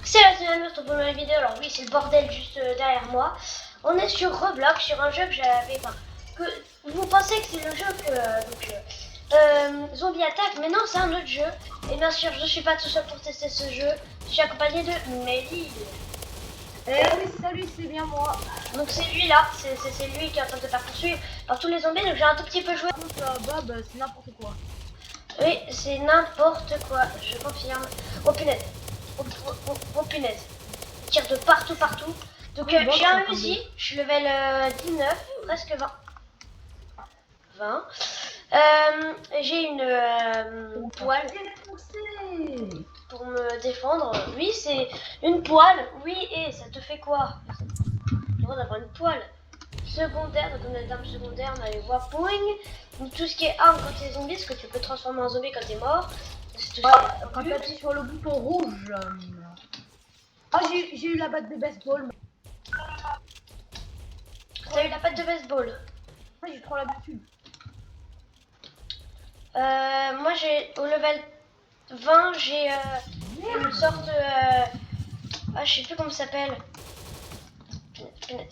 C'est la semaine pour une nouvelle vidéo. Alors oui, c'est le bordel juste derrière moi. On est sur Roblox, sur un jeu que j'avais pas. Que vous pensez que c'est le jeu que Zombie Attack, mais non, c'est un autre jeu. Et bien sûr, je suis pas tout seul pour tester ce jeu. Je suis accompagné de Melly. Eh oui, salut, c'est bien moi. Donc c'est lui là, c'est lui qui est en train de se faire poursuivre par tous les zombies. Donc j'ai un tout petit peu joué. Par contre, Bob, c'est n'importe quoi. Oui, c'est n'importe quoi, je confirme. Oh punaise, oh punaise. Il tire de partout, partout. Donc Oui, bon, j'ai un c'est Uzi, je suis level 19, presque 20. 20. J'ai une poêle pour me défendre. Oui, c'est une poêle. Oui, et ça te fait quoi? Le droit d'avoir une poêle. Secondaire, donc on a des armes secondaires, on a les Wapoing. Donc tout ce qui est arme quand t'es zombie, ce que tu peux transformer en zombie quand t'es mort. C'est tout ça. Quand t'appuies sur le bouton rouge. Ah, j'ai eu la batte de baseball. T'as eu la patte de baseball. Ah, j'ai trop l'habitude. Moi j'ai au level 20 j'ai une sorte ah je sais plus comment ça s'appelle.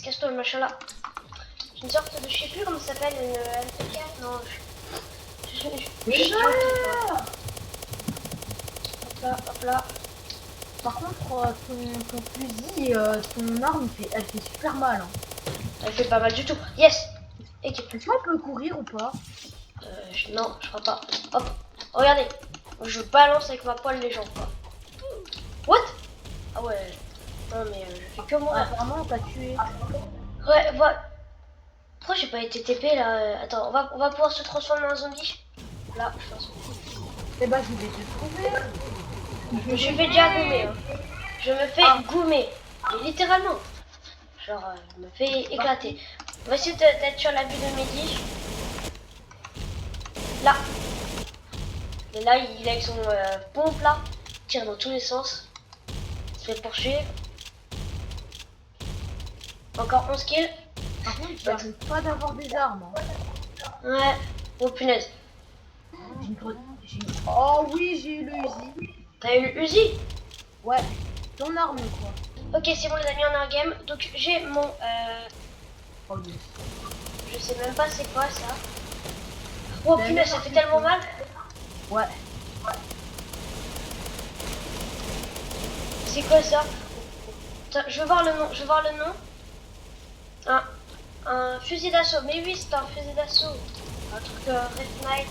Casse-toi le machin là. J'ai une sorte de je sais plus comment ça s'appelle, une MP4, non je hop là. Par contre, ton fusil, ton arme, elle fait super mal. Hein. Elle fait pas mal du tout. Yes. Équipe. Est-ce qu'on peut courir ou pas? Non, je crois pas. Hop, regardez. Je balance avec ma poêle les gens quoi. What? Ah ouais. Non mais je fais que moi. Apparemment, on t'a tué. Ouais, voilà. Pourquoi j'ai pas été TP là? Attends, on va pouvoir se transformer en zombie. Là, je pense. Eh bah, je vais te trouver. Je me suis fait déjà goumer. Hein. Je me fais goumer. Et littéralement. Genre, je me fais éclater. On va essayer d'être sur la vue de Mehdi. Là. Et là, il est avec son pompe là. Il tire dans tous les sens. Il se fait poursuivre. Encore 11 kills. Par contre, j'arrive pas d'avoir des armes. Hein. Ouais. Oh punaise. Oh oui, j'ai eu le Uzi. T'as eu le Uzi? Ouais, ton arme quoi. Ok, c'est bon les amis, on a un game. Donc j'ai mon... Oh yes. Je sais même pas c'est quoi ça. Oh punaise, ça fait tellement mal. Ouais. C'est quoi ça? Attends, je veux voir le nom, je veux voir le nom. Un fusil d'assaut, mais oui c'est un fusil d'assaut. Un truc Red Knight.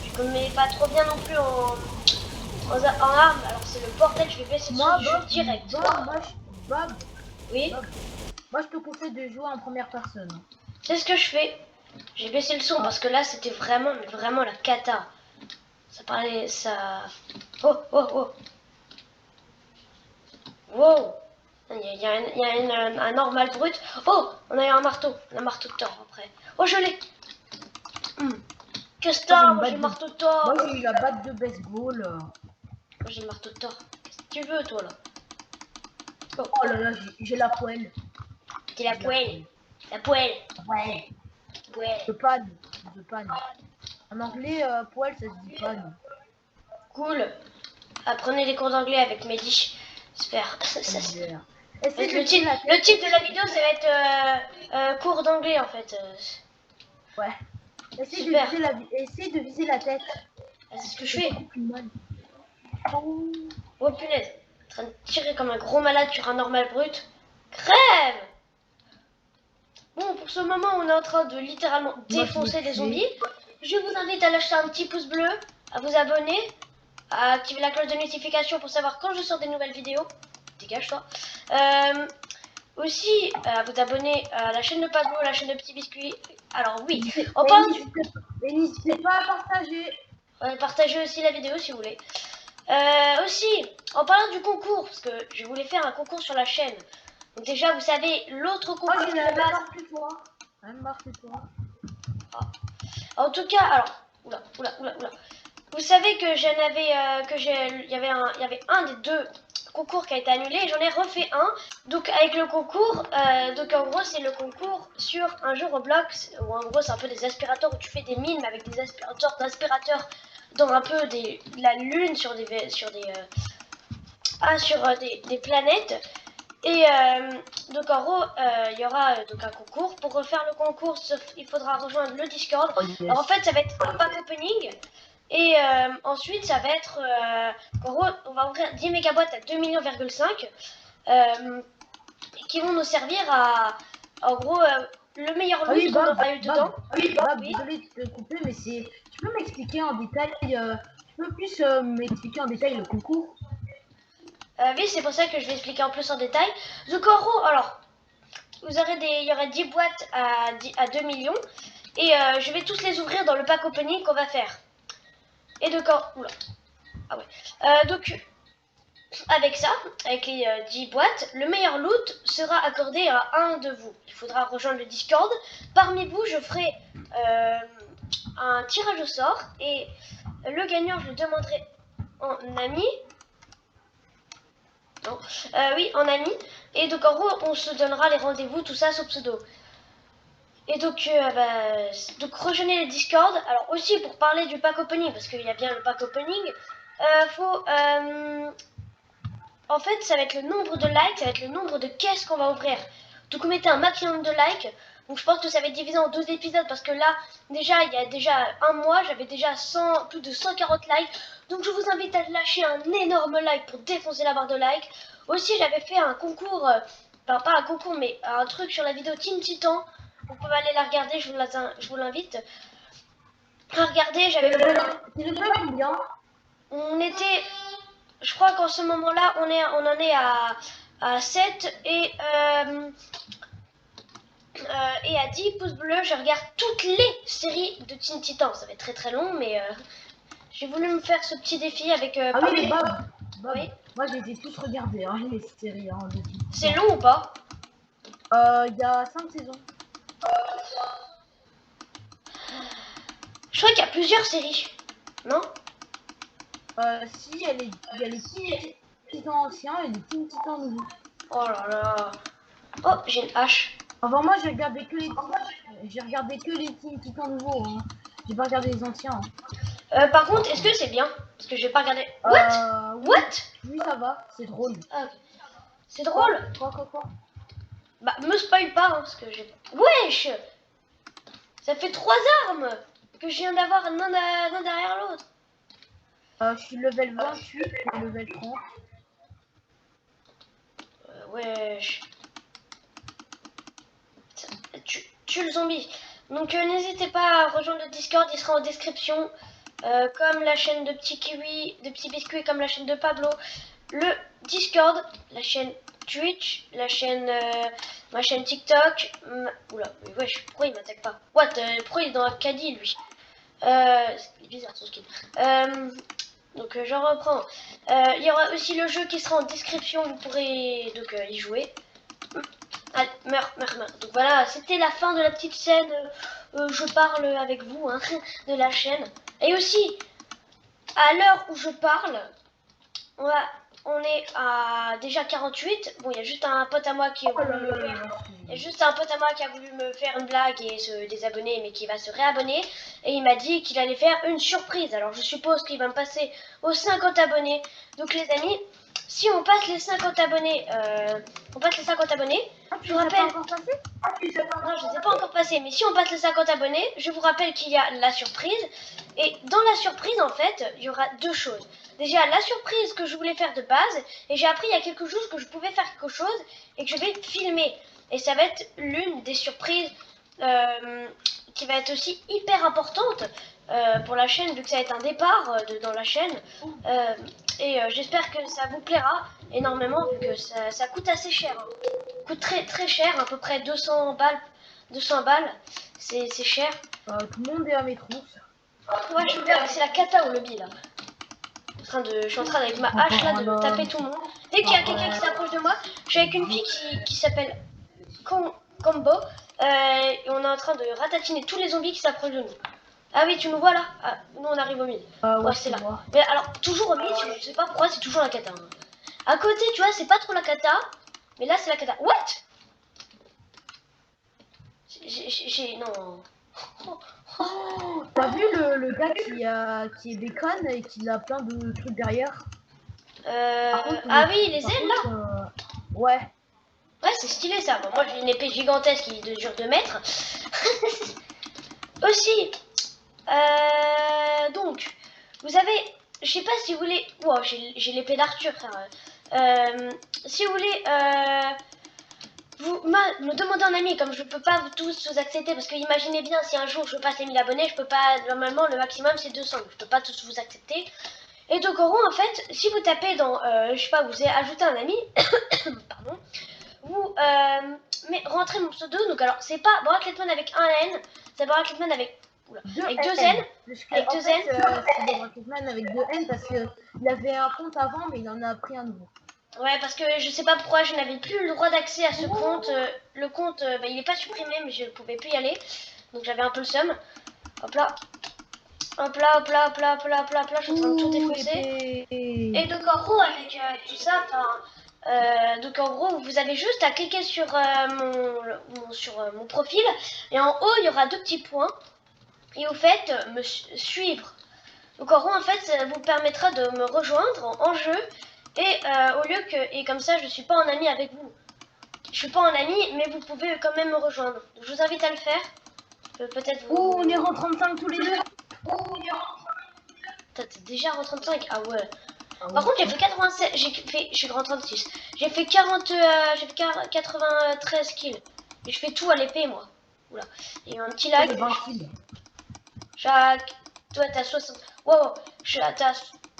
Je connais pas trop bien non plus en armes, alors c'est le bordel, je vais baisser le son du jeu direct. Bob, Oui. Bob, moi je te conseille de jouer en première personne. C'est ce que je fais. J'ai baissé le son parce que là c'était vraiment, mais vraiment la cata. Ça parlait, ça... Oh, oh, oh. Wow. Il y a un normal brut. Oh, on a eu un marteau de Thor après. Oh, je l'ai. Qu'est-ce que t'as? Moi j'ai le marteau de Thor. Moi j'ai eu la batte de baseball. Moi j'ai le marteau de Thor. Qu'est-ce que tu veux toi là? Oh là là, j'ai la poêle. C'est la poêle. La poêle. Ouais. Poêle. De panne. De panne. En anglais, poêle ça se dit panne. Cool. Apprenez les cours d'anglais avec Mehdi. J'espère. Le titre de la vidéo, ça va être cours d'anglais en fait. Ouais. Essaye de viser la tête. Ah, c'est ce que je fais. Oh punaise. En train de tirer comme un gros malade sur un normal brut. Crève! Bon, pour ce moment, on est en train de littéralement défoncer des zombies. Je vous invite à lâcher un petit pouce bleu, à vous abonner, à activer la cloche de notification pour savoir quand je sors des nouvelles vidéos. Dégage-toi. Aussi, à vous abonner à la chaîne de Pablo, la chaîne de Petit Biscuit. Alors oui, en parlant du... Et n'hésitez pas à partager. Partagez aussi la vidéo si vous voulez. Aussi, en parlant du concours, parce que je voulais faire un concours sur la chaîne. Donc déjà, vous savez, l'autre concours de base... En tout cas, alors... Oula. Vous savez que j'en avais... il y avait un des deux concours qui a été annulé et j'en ai refait un. Donc avec le concours, donc en gros c'est le concours sur un jeu Roblox où en gros c'est un peu des aspirateurs où tu fais des mines avec des aspirateurs dans un peu de la lune sur des sur des planètes. Et donc en gros, il y aura donc un concours. Pour refaire le concours, il faudra rejoindre le Discord. Oh, yes. Alors en fait, ça va être un pack opening. Et ensuite, ça va être... en gros, on va ouvrir 10 mégaboîtes à 2,5 millions. Qui vont nous servir à... En gros, le meilleur loot qu'on aura eu dedans. Bab, Oui. désolé de te couper, mais c'est... Tu peux m'expliquer en détail... tu peux plus m'expliquer en détail le concours? Oui, c'est pour ça que je vais expliquer en plus en détail. Donc en gros, alors, vous aurez il y aura 10 boîtes à 2 millions. Et je vais tous les ouvrir dans le pack opening qu'on va faire. Et donc, oula. Ah ouais. Donc, avec ça, avec les 10 boîtes, le meilleur loot sera accordé à un de vous. Il faudra rejoindre le Discord. Parmi vous, je ferai un tirage au sort. Et le gagnant, je le demanderai en ami. Non. Oui, en ami. Et donc, en gros, on se donnera les rendez-vous, tout ça, sous pseudo. Et donc, donc rejoignez le Discord. Alors aussi pour parler du pack opening, parce qu'il y a bien le pack opening, en fait, ça va être le nombre de likes, ça va être le nombre de caisses qu'on va ouvrir. Donc vous mettez un maximum de likes. Donc je pense que ça va être divisé en 12 épisodes, parce que là, déjà, il y a déjà un mois, j'avais déjà plus de 140 likes. Donc je vous invite à lâcher un énorme like pour défoncer la barre de likes. Aussi, j'avais fait un concours, enfin pas un concours, mais un truc sur la vidéo Team Titan. Vous pouvez aller la regarder, je vous l'invite. À regarder, j'avais... C'est le jeu combien? On était... Je crois qu'en ce moment-là, on en est à 7 et à 10 pouces bleus. Je regarde toutes les séries de Teen Titan. Ça va être très très long, mais j'ai voulu me faire ce petit défi avec... Ah oui, mais Bob, oui. Moi j'ai été tous regarder, hein, les séries. Hein, c'est long ou pas? Il y a 5 saisons. Je crois qu'il y a plusieurs séries, non? Si, il y a les Teen Titans anciens et les Teen Titans nouveaux. Oh là là. Oh, j'ai une hache. Enfin, moi j'ai regardé que les Teen Titans nouveaux. Hein. J'ai pas regardé les anciens. Hein. Par contre, est-ce que c'est bien? Parce que j'ai pas regardé. Oui. What? Oui, ça va, c'est drôle. Ah, okay. C'est drôle. Quoi? Bah, me spoil pas, hein, parce que j'ai... Wesh! Ça fait 3 armes que je viens d'avoir l'un derrière l'autre. Je suis level 28 et level 30. Wesh. Tue le zombie. Donc n'hésitez pas à rejoindre le Discord, il sera en description. Comme la chaîne de Petit Kiwi, de Petit Biscuit, comme la chaîne de Pablo. Le Discord, la chaîne Twitch, la chaîne, ma chaîne TikTok. Oula, mais wesh, pourquoi il m'attaque pas? What? Pourquoi il est dans Arcadie lui? C'est bizarre son skin. Donc j'en reprends. Il y aura aussi le jeu qui sera en description, vous pourrez donc y jouer. Allez, meurs. Donc voilà, c'était la fin de la petite scène. Je parle avec vous hein, de la chaîne. Et aussi, à l'heure où je parle, on est à déjà 48. Bon, il y a juste un pote à moi qui a voulu me faire... Il y a juste un pote à moi qui a voulu me faire une blague et se désabonner, mais qui va se réabonner. Et il m'a dit qu'il allait faire une surprise. Alors je suppose qu'il va me passer aux 50 abonnés. Donc les amis, si on passe les 50 abonnés, je vous rappelle... Non, je ne les ai pas encore passés, mais si on passe les 50 abonnés, je vous rappelle qu'il y a la surprise. Et dans la surprise, en fait, il y aura deux choses. Déjà, la surprise que je voulais faire de base, et j'ai appris il y a quelques jours que je pouvais faire quelque chose et que je vais filmer. Et ça va être l'une des surprises qui va être aussi hyper importante pour la chaîne, vu que ça va être un départ dans la chaîne. J'espère que ça vous plaira énormément, vu que ça coûte assez cher. Hein. Coûte très cher, à peu près 200 balles. 200 balles, c'est cher. Tout le monde est à mes trousses. Ouais, c'est la cata au lobby là. Je suis en train avec ma hache là de taper tout le monde. Dès qu'il y a quelqu'un qui s'approche de moi, je suis avec une fille qui s'appelle Combo. Et on est en train de ratatiner tous les zombies qui s'approchent de nous. Ah oui, tu nous vois là? Ah, nous on arrive au milieu. Ouais, c'est là. Mais alors, toujours au milieu, je sais pas pourquoi, c'est toujours la cata. Hein. À côté, tu vois, c'est pas trop la cata. Mais là, c'est la cata. What? Non. Oh, t'as vu le gars qui est bacon et qui a plein de trucs derrière? Par contre, Ah oui, les par ailes là. contre, ouais. Ouais, c'est stylé ça. Bon, moi j'ai une épée gigantesque qui dure 2 mètres. Aussi, donc, vous avez, je sais pas si vous voulez, wow, j'ai l'épée d'Arthur, frère. Si vous voulez, me demander un ami, comme je peux pas tous vous accepter, parce que imaginez bien, si un jour je passe les 1000 abonnés, je peux pas, normalement le maximum c'est 200, donc je peux pas tous vous accepter. Et donc en gros, en fait, si vous tapez dans, je sais pas, vous ajoutez un ami, pardon, vous rentrez mon pseudo, donc alors c'est pas Bracletman avec un N, c'est Bracletman avec, avec 2 N, avec 2 N. C'est Rocketman avec 2 N parce que il avait un compte avant, mais il en a pris un nouveau. Ouais, parce que je sais pas pourquoi je n'avais plus le droit d'accès à ce compte. Le compte, bah, il est pas supprimé, mais je pouvais plus y aller. Donc j'avais un peu le seum. Hop là. Hop là, hop là, hop là, hop là, hop là, hop là. Je suis en train de tout défoncer. Et donc en gros, avec tout ça, donc en gros, vous avez juste à cliquer sur, mon profil. Et en haut, il y aura 2 petits points. Et vous faites me suivre. Donc en gros, en fait, ça vous permettra de me rejoindre en jeu. Et au lieu que, et comme ça, je suis pas en ami avec vous. Je suis pas en ami, mais vous pouvez quand même me rejoindre. Donc, je vous invite à le faire. Peut-être vous. Oh, on est en 35 tous les deux. T'es déjà en 35. Ah ouais. Ah Par ouais. contre, j'ai fait 87. Je suis grand 36. J'ai fait 40. J'ai fait 93 kills. Et je fais tout à l'épée, moi. Oula. Il y a eu un petit Moi, lag. j'ai 20 kills. Chaque. Toi, t'as 60. Wow.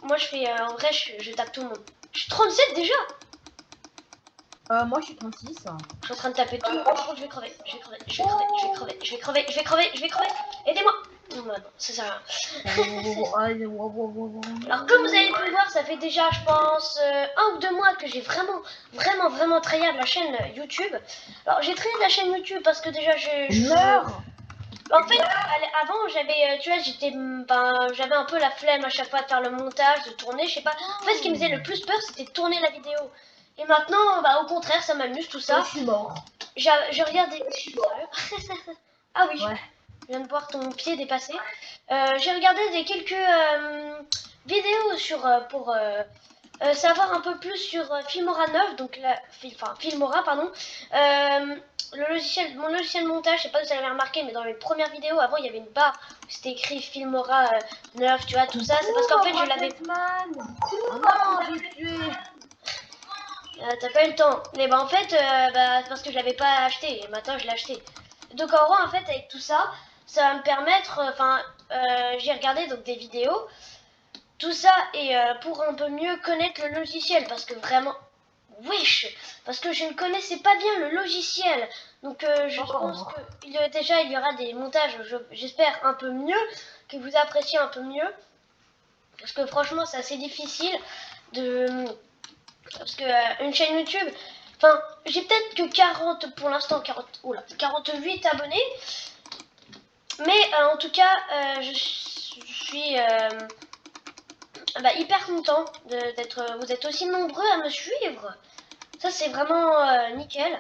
Moi, je fais. En vrai, je tape tout le monde. Je suis 37 déjà. Moi, je suis 36. Je suis en train de taper tout. Par contre, je vais crever. Je vais crever. Je vais crever. Je vais crever. Je vais crever. Je vais crever. Je vais crever. Aidez-moi. Non, non, ça sert à rien. Alors, comme vous avez pu le voir, ça fait déjà, je pense, 1 ou 2 mois que j'ai vraiment tryhard la chaîne YouTube. Alors, j'ai tryhard la chaîne YouTube parce que déjà, Meurs. En fait, avant, j'avais, tu vois, j'avais un peu la flemme à chaque fois de faire le montage, de tourner, je sais pas. En fait, ce qui me faisait le plus peur, c'était de tourner la vidéo. Et maintenant, bah, au contraire, ça m'amuse tout ça. Je suis mort. Je regardais. Ah oui. Ouais. Je viens de voir ton pied dépasser. J'ai regardé quelques vidéos pour savoir un peu plus sur Filmora 9, donc Filmora, pardon. Mon logiciel de montage, je sais pas si vous avez remarqué, mais dans les premières vidéos, avant il y avait une barre où c'était écrit Filmora 9, tu vois, tout ça. C'est parce qu'en fait je l'avais. Oh non, j'ai tué. T'as pas eu le temps. Mais bah en fait, c'est parce que je l'avais pas acheté. Et maintenant je l'ai acheté. Donc en gros, en fait, avec tout ça, ça va me permettre. J'ai regardé donc des vidéos, tout ça, et pour un peu mieux connaître le logiciel, parce que vraiment, wesh, parce que je ne connaissais pas bien le logiciel. Donc je pense que déjà il y aura des montages, j'espère un peu mieux, que vous appréciez un peu mieux, parce que franchement, c'est assez difficile de. Parce que une chaîne YouTube, enfin, j'ai peut-être que 40 pour l'instant, 48 abonnés. Mais en tout cas, je suis hyper content d'être. Vous êtes aussi nombreux à me suivre. Ça, c'est vraiment nickel.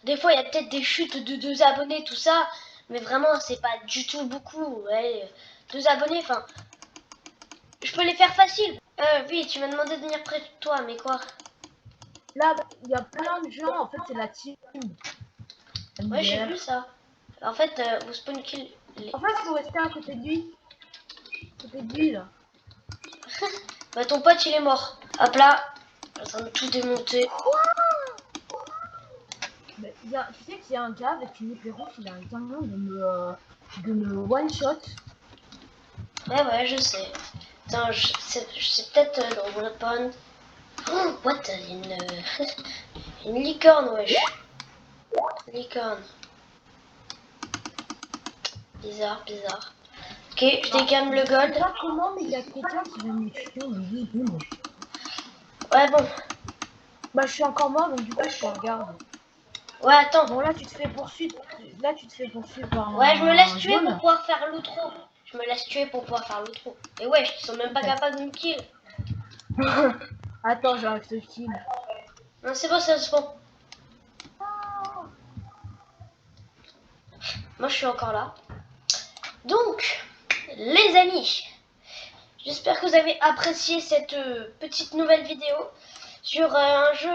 Des fois, il y a peut-être des chutes de 2 abonnés, tout ça. Mais vraiment, c'est pas du tout beaucoup. Ouais, 2 abonnés, enfin. Je peux les faire facile. Oui, tu m'as demandé de venir près de toi, mais quoi? Là, il y a plein de gens. En fait, c'est la team. Ouais, j'ai vu ça. En fait, vous spawn kill les. En fait, il faut rester à côté de lui. À côté de lui, là. Bah, ton pote, il est mort. Hop là. Je suis en train de tout démonter. Mais tu sais qu'il y a un gars avec une épée rouge, il a un moyen de me one shot. Ouais, je sais. Attends, c'est peut-être dans Weapon. Oh, what? Une licorne, wesh. Licorne. Bizarre. Ok, je décame le gold. Je sais pas comment, mais il y a quelqu'un qui va me tuer au milieu. Ouais, bon. Bah, je suis encore mort, donc du coup, je te regarde. Ouais, attends. Bon, là, tu te fais poursuivre. Là, tu te fais poursuivre par un. Ouais, je me laisse tuer jaune. pour pouvoir faire l'outro. Et ouais, ils sont même pas capables de me kill. Attends, j'arrive ce kill. Non, c'est bon, c'est bon. Moi, je suis encore là. Donc, les amis, J'espère que vous avez apprécié cette petite nouvelle vidéo sur un jeu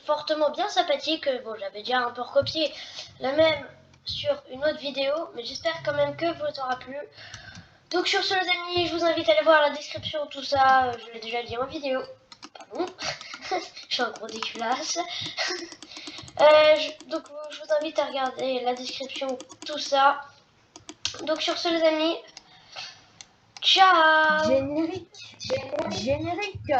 fortement bien sympathique. Bon, j'avais déjà un peu recopié la même sur une autre vidéo, mais j'espère quand même que vous aura plu. Donc sur ce les amis, je vous invite à aller voir la description, tout ça, je l'ai déjà dit en vidéo. Pardon, je suis un gros dégueulasse. Donc je vous invite à regarder la description, tout ça. Donc sur ce les amis, ciao. Générique. Générique.